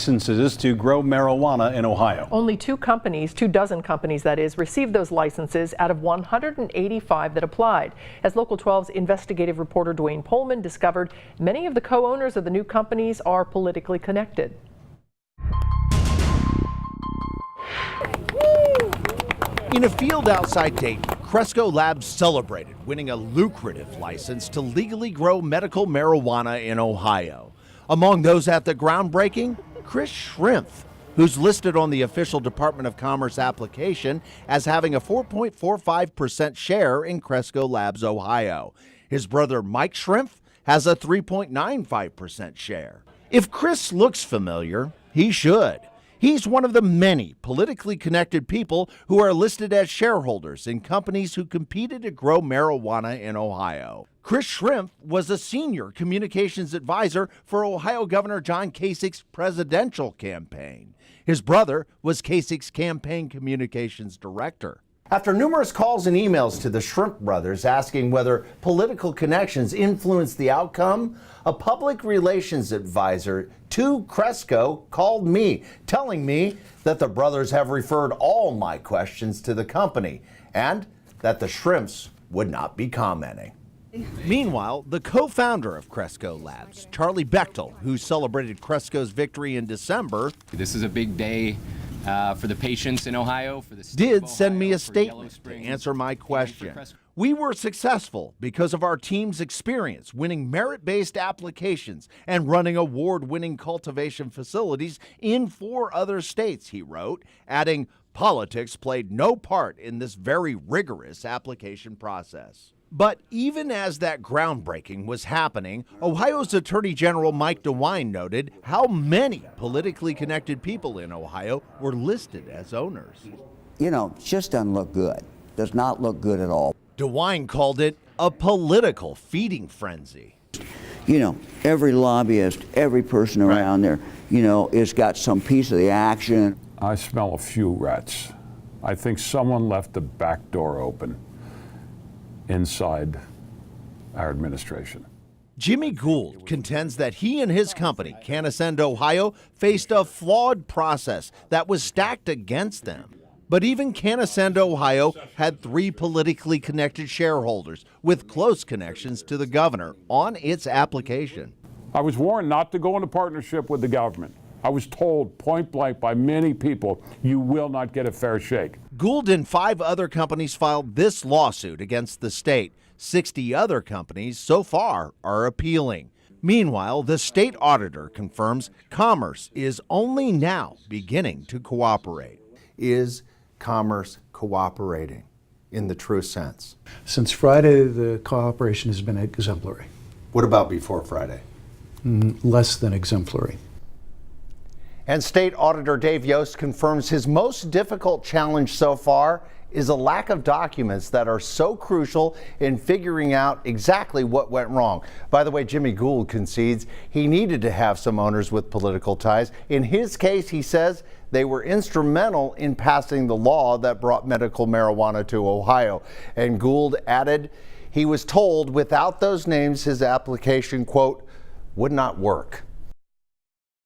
Licenses to grow marijuana in Ohio. Only 2 dozen companies that is, received those licenses out of 185 that applied. As Local 12's investigative reporter Duane Pohlman discovered, many of the co-owners of the new companies are politically connected. In a field outside Dayton, Cresco Labs celebrated winning a lucrative license to legally grow medical marijuana in Ohio. Among those at the groundbreaking, Chris Schrimpf, who's listed on the official Department of Commerce application as having a 4.45% share in Cresco Labs, Ohio. His brother Mike Schrimpf has a 3.95% share. If Chris looks familiar, he should. He's one of the many politically connected people who are listed as shareholders in companies who competed to grow marijuana in Ohio. Chris Schrimpf was a senior communications advisor for Ohio Governor John Kasich's presidential campaign. His brother was Kasich's campaign communications director. After numerous calls and emails to the Schrimpf brothers asking whether political connections influenced the outcome, a public relations advisor to Cresco called me, telling me that the brothers have referred all my questions to the company and that the Schrimpfs would not be commenting. Meanwhile, the co-founder of Cresco Labs, Charlie Bechtel, who celebrated Cresco's victory in December, this is a big day for the patients in Ohio, for the state did of Ohio, send me a for statement to answer my question. We were successful because of our team's experience winning merit-based applications and running award-winning cultivation facilities in 4 other states, he wrote, adding, politics played no part in this very rigorous application process. But even as that groundbreaking was happening, Ohio's Attorney General Mike Duane noted how many politically connected people in Ohio were listed as owners. You know, it just doesn't look good. Does not look good at all. Duane called it a political feeding frenzy. You know, every lobbyist, every person around there, you know, has got some piece of the action. I smell a few rats. I think someone left the back door open inside our administration. Jimmy Gould contends that he and his company, Canasend Ohio, faced a flawed process that was stacked against them. But even Canasend Ohio had 3 politically connected shareholders with close connections to the governor on its application. I was warned not to go into partnership with the government. I was told point blank by many people, you will not get a fair shake. Gould and 5 other companies filed this lawsuit against the state. 60 other companies so far are appealing. Meanwhile, the state auditor confirms Commerce is only now beginning to cooperate. Is Commerce cooperating in the true sense? Since Friday, the cooperation has been exemplary. What about before Friday? Less than exemplary. And State Auditor Dave Yost confirms his most difficult challenge so far is a lack of documents that are so crucial in figuring out exactly what went wrong. By the way, Jimmy Gould concedes he needed to have some owners with political ties. In his case, he says they were instrumental in passing the law that brought medical marijuana to Ohio. And Gould added he was told without those names his application, quote, would not work.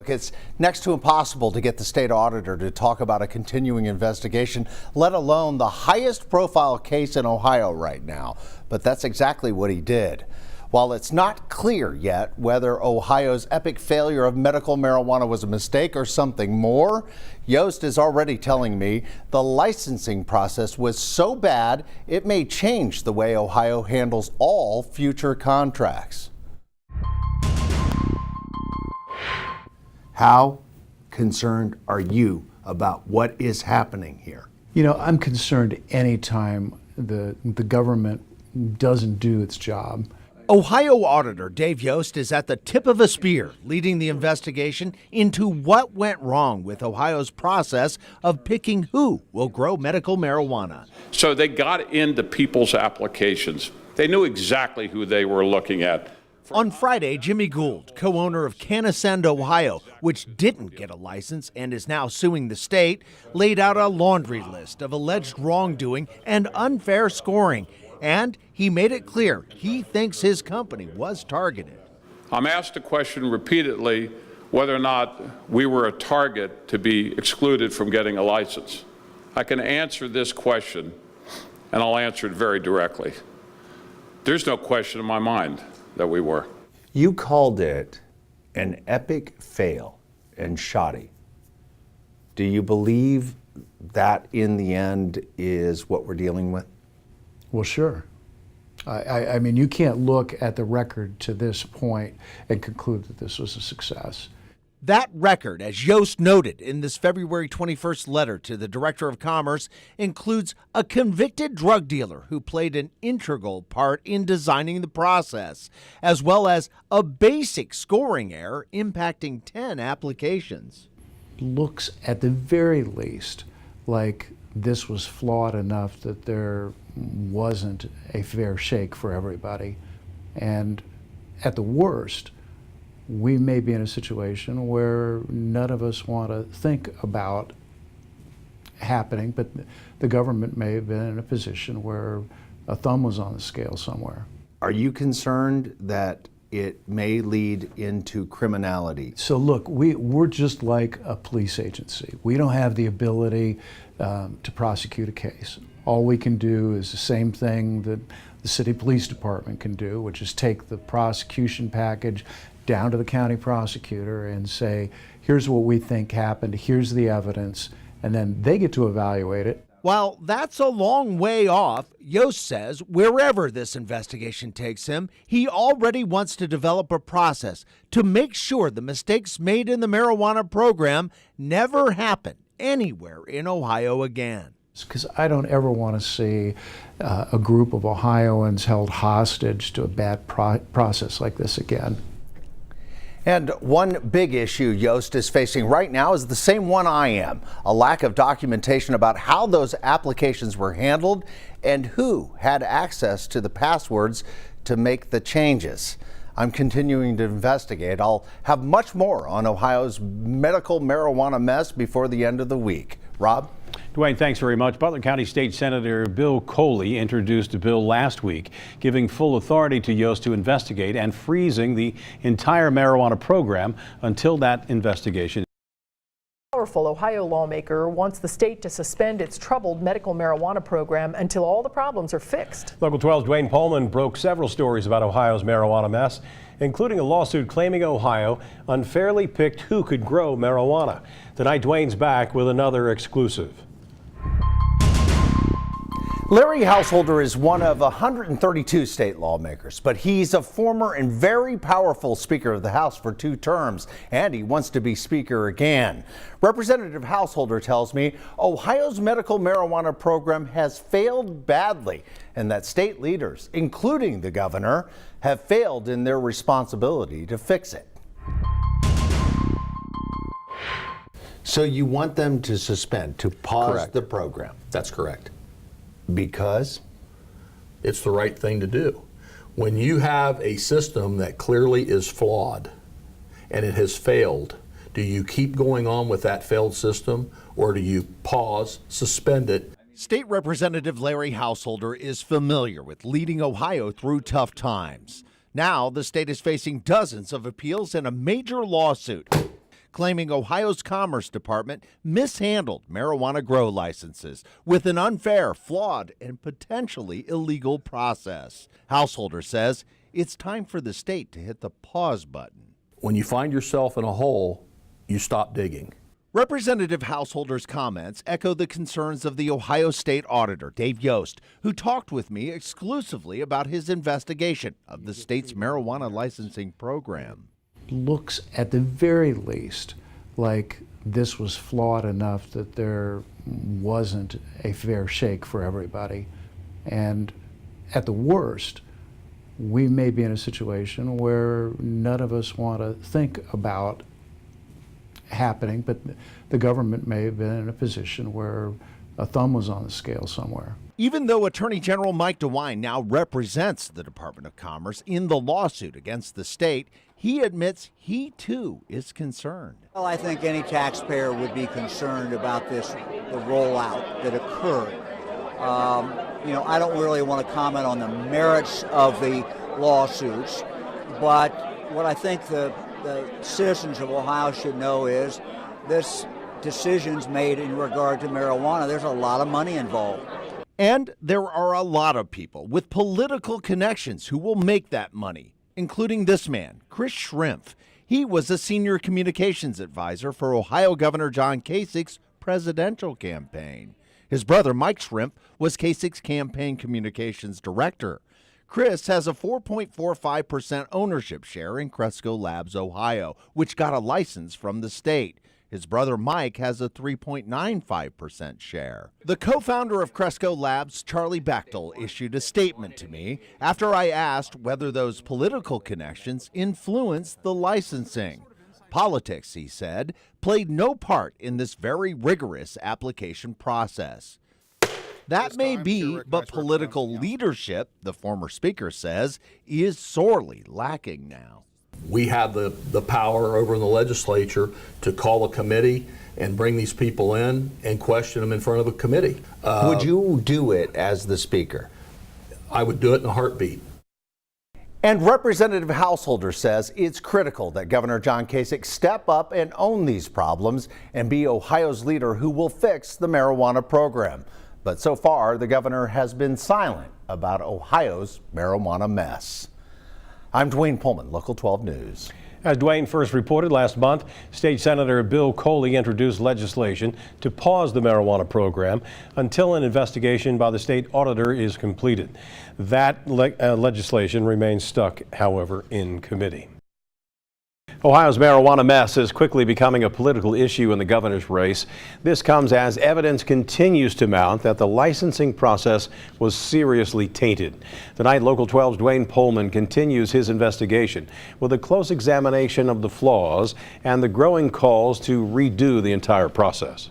It's next to impossible to get the state auditor to talk about a continuing investigation, let alone the highest profile case in Ohio right now. But that's exactly what he did. While it's not clear yet whether Ohio's epic failure of medical marijuana was a mistake or something more, Yost is already telling me the licensing process was so bad it may change the way Ohio handles all future contracts. How concerned are you about what is happening here? You know, I'm concerned anytime the government doesn't do its job. Ohio Auditor Dave Yost is at the tip of a spear, leading the investigation into what went wrong with Ohio's process of picking who will grow medical marijuana. So they got into people's applications. They knew exactly who they were looking at. On Friday, Jimmy Gould, co-owner of Canasend Ohio, which didn't get a license and is now suing the state, laid out a laundry list of alleged wrongdoing and unfair scoring. And he made it clear he thinks his company was targeted. I'm asked a question repeatedly, whether or not we were a target to be excluded from getting a license. I can answer this question, and I'll answer it very directly. There's no question in my mind that we were. You called it an epic fail and shoddy. Do you believe that in the end is what we're dealing with? Well, sure. I mean, you can't look at the record to this point and conclude that this was a success. That record, as Yost noted in this February 21st letter to the Director of Commerce, includes a convicted drug dealer who played an integral part in designing the process, as well as a basic scoring error impacting 10 applications. Looks at the very least like this was flawed enough that there wasn't a fair shake for everybody. And at the worst, we may be in a situation where none of us want to think about happening, but the government may have been in a position where a thumb was on the scale somewhere. Are you concerned that it may lead into criminality? So look, we're just like a police agency. We don't have the ability to prosecute a case. All we can do is the same thing that the city police department can do, which is take the prosecution package down to the county prosecutor and say, here's what we think happened, here's the evidence, and then they get to evaluate it. While that's a long way off, Yost says wherever this investigation takes him, he already wants to develop a process to make sure the mistakes made in the marijuana program never happen anywhere in Ohio again. Because I don't ever want to see a group of Ohioans held hostage to a bad process like this again. And one big issue Yost is facing right now is the same one I am, a lack of documentation about how those applications were handled and who had access to the passwords to make the changes. I'm continuing to investigate. I'll have much more on Ohio's medical marijuana mess before the end of the week. Rob? Duane, thanks very much. Butler County State Senator Bill Coley introduced a bill last week giving full authority to Yost to investigate and freezing the entire marijuana program until that investigation. A powerful Ohio lawmaker wants the state to suspend its troubled medical marijuana program until all the problems are fixed. Local 12's Duane Pohlman broke several stories about Ohio's marijuana mess, including a lawsuit claiming Ohio unfairly picked who could grow marijuana. Tonight, Duane's back with another exclusive. Larry Householder is one of 132 state lawmakers, but he's a former and very powerful Speaker of the House for 2 terms, and he wants to be Speaker again. Representative Householder tells me Ohio's medical marijuana program has failed badly, and that state leaders, including the governor, have failed in their responsibility to fix it. So you want them to suspend, to pause Correct. the program? That's correct. Because? It's the right thing to do. When you have a system that clearly is flawed and it has failed, do you keep going on with that failed system, or do you pause, suspend it? State Representative Larry Householder is familiar with leading Ohio through tough times. Now the state is facing dozens of appeals and a major lawsuit claiming Ohio's Commerce Department mishandled marijuana grow licenses with an unfair, flawed, and potentially illegal process. Householder says it's time for the state to hit the pause button. When you find yourself in a hole, you stop digging. Representative Householder's comments echo the concerns of the Ohio State Auditor, Dave Yost, who talked with me exclusively about his investigation of the state's marijuana licensing program. Looks at the very least like this was flawed enough that there wasn't a fair shake for everybody. And at the worst, we may be in a situation where none of us want to think about happening, but the government may have been in a position where a thumb was on the scale somewhere. Even though Attorney General Mike DeWine now represents the Department of Commerce in the lawsuit against the state, he admits he too is concerned. Well, I think any taxpayer would be concerned about the rollout that occurred. I don't really want to comment on the merits of the lawsuits, but what I think the the citizens of Ohio should know is this decisions made in regard to marijuana, there's a lot of money involved. And there are a lot of people with political connections who will make that money, including this man, Chris Schrimpf. He was a senior communications advisor for Ohio Governor John Kasich's presidential campaign. His brother, Mike Schrimpf, was Kasich's campaign communications director. Chris has a 4.45% ownership share in Cresco Labs, Ohio, which got a license from the state. His brother Mike has a 3.95% share. The co-founder of Cresco Labs, Charlie Bechtel, issued a statement to me after I asked whether those political connections influenced the licensing. Politics, he said, played no part in this very rigorous application process. That may be, but political leadership, the former speaker says, is sorely lacking now. We have the power over in the legislature to call a committee and bring these people in and question them in front of a committee. Would you do it as the speaker? I would do it in a heartbeat. And Representative Householder says it's critical that Governor John Kasich step up and own these problems and be Ohio's leader who will fix the marijuana program. But so far, the governor has been silent about Ohio's marijuana mess. I'm Duane Pohlman, Local 12 News. As Duane first reported last month, State Senator Bill Coley introduced legislation to pause the marijuana program until an investigation by the state auditor is completed. That legislation remains stuck, however, in committee. Ohio's marijuana mess is quickly becoming a political issue in the governor's race. This comes as evidence continues to mount that the licensing process was seriously tainted. Tonight, Local 12's Duane Pohlman continues his investigation with a close examination of the flaws and the growing calls to redo the entire process.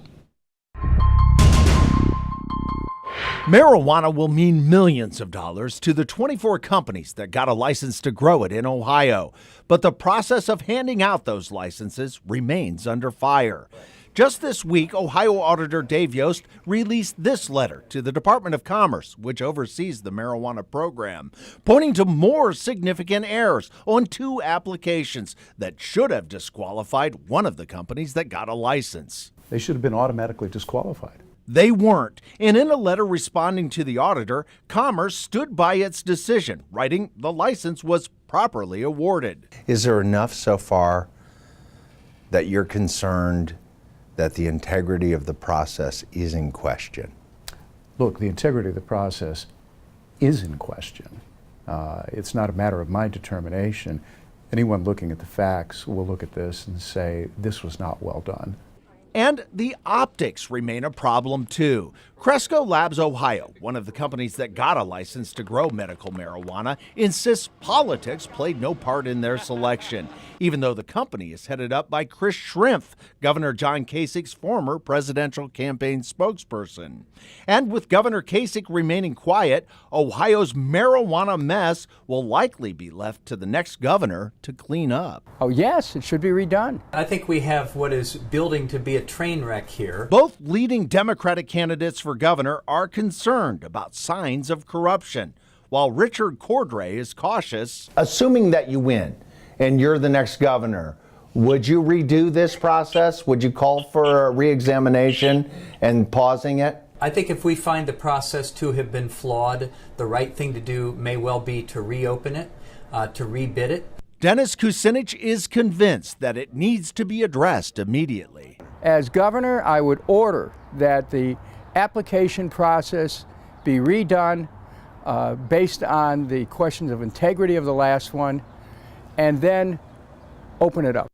Marijuana will mean millions of dollars to the 24 companies that got a license to grow it in Ohio. But the process of handing out those licenses remains under fire. Just this week, Ohio Auditor Dave Yost released this letter to the Department of Commerce, which oversees the marijuana program, pointing to more significant errors on 2 applications that should have disqualified one of the companies that got a license. They should have been automatically disqualified. They weren't, and in a letter responding to the auditor, Commerce stood by its decision, writing the license was properly awarded. Is there enough so far that you're concerned that the integrity of the process is in question? Look, the integrity of the process is in question. It's not a matter of my determination. Anyone looking at the facts will look at this and say, this was not well done. And the optics remain a problem, too. Cresco Labs, Ohio, one of the companies that got a license to grow medical marijuana, insists politics played no part in their selection, even though the company is headed up by Chris Schrimpf, Governor John Kasich's former presidential campaign spokesperson. And with Governor Kasich remaining quiet, Ohio's marijuana mess will likely be left to the next governor to clean up. Oh, yes, it should be redone. I think we have what is building to be a train wreck here. Both leading Democratic candidates for governor are concerned about signs of corruption, while Richard Cordray is cautious. Assuming that you win and you're the next governor, would you redo this process? Would you call for a re-examination and pausing it? I think if we find the process to have been flawed, the right thing to do may well be to reopen it, to rebid it. Dennis Kucinich is convinced that it needs to be addressed immediately. As governor, I would order that the application process be redone based on the questions of integrity of the last one, and then open it up.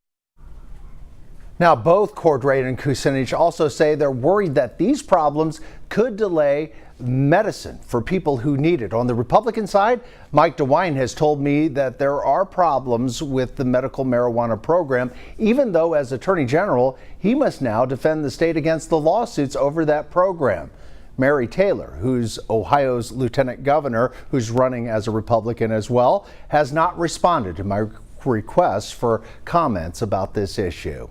Now, both Cordray and Kucinich also say they're worried that these problems could delay medicine for people who need it. On the Republican side, Mike Duane has told me that there are problems with the medical marijuana program, even though as Attorney General, he must now defend the state against the lawsuits over that program. Mary Taylor, who's Ohio's lieutenant governor, who's running as a Republican as well, has not responded to my request for comments about this issue.